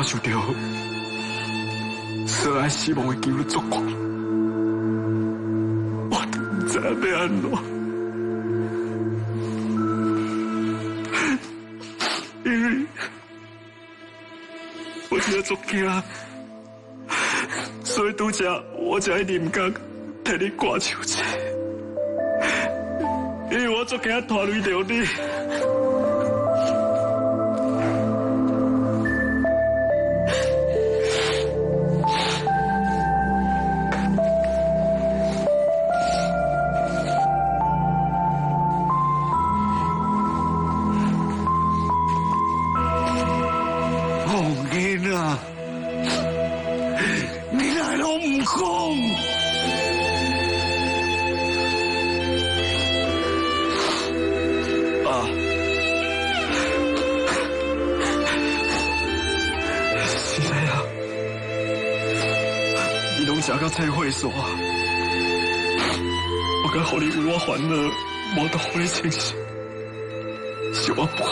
感受到所爱死亡的几率足高，我都不知要安怎。因为我真的足惊，所以拄则我才一直唔敢替你挂手机，因为我足惊拖累到你。你来拢唔讲，啊！是的啊，你拢食到菜会所，我敢互你为我烦恼，无得互你清醒，是我不好。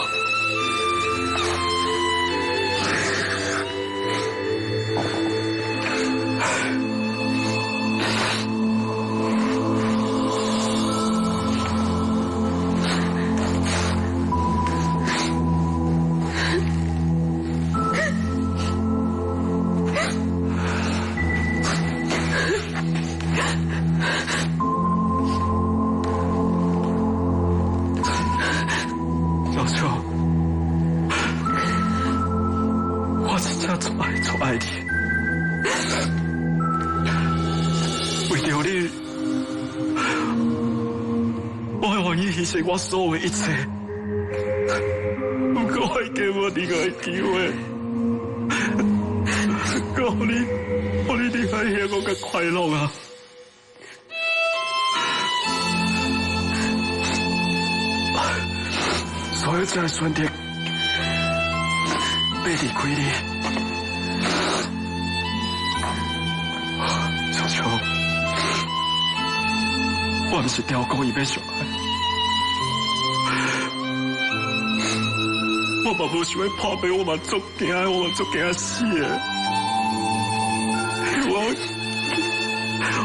小秋，我真正足爱你，为着你，我会愿意牺牲我所有的一切。不过我已经无另外机会，互你离开幸福甲快乐啊！所以才选择要离开你，小秋，我不是条故意要伤害，我嘛无想要破病，我嘛足惊，我嘛足惊死的。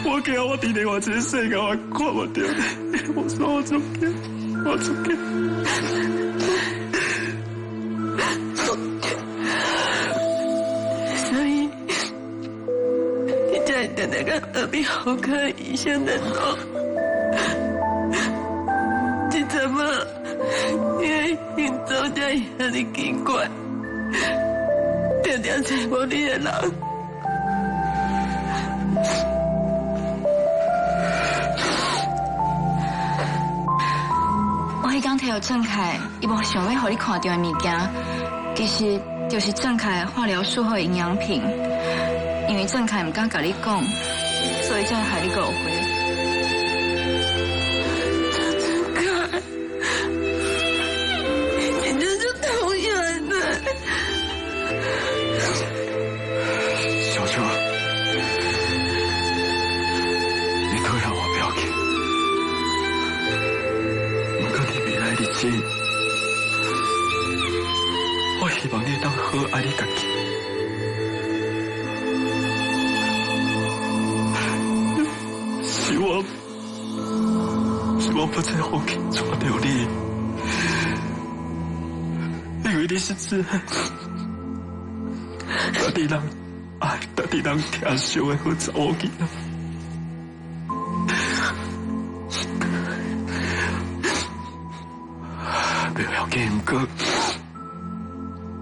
我惊我伫另外一个世界，我看不到你，我说我足惊，我足惊。那个耳鼻喉科医生的说，你怎么因为行走才遐尼奇怪，常常找无你的人。我迄天听到郑凯，伊无想要互你看到的物件，其实就是郑凯化疗术后的营养品。因为郑凯唔敢甲你讲，所以才害你误会。郑凯，你真是讨厌的。小秋，你退让我不要紧，不过你未来日子，我希望你能好爱你家己。希望不再后悔错掉你，因为你是真爱，大地人爱，大地人疼惜的好查某囡仔。不要紧，不过，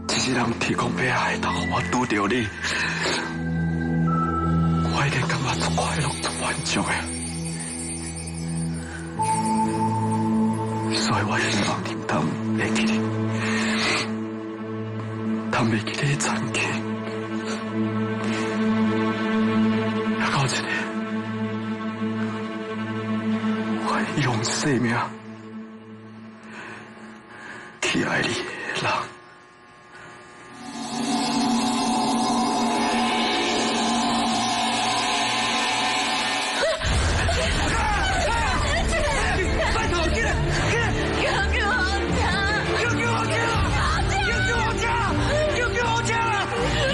这些人提供被爱，当我拄到你，我已经感觉足快乐、足满足的。所以我希望你当会记得，当会记得曾经，还有一个，我用生命去爱你。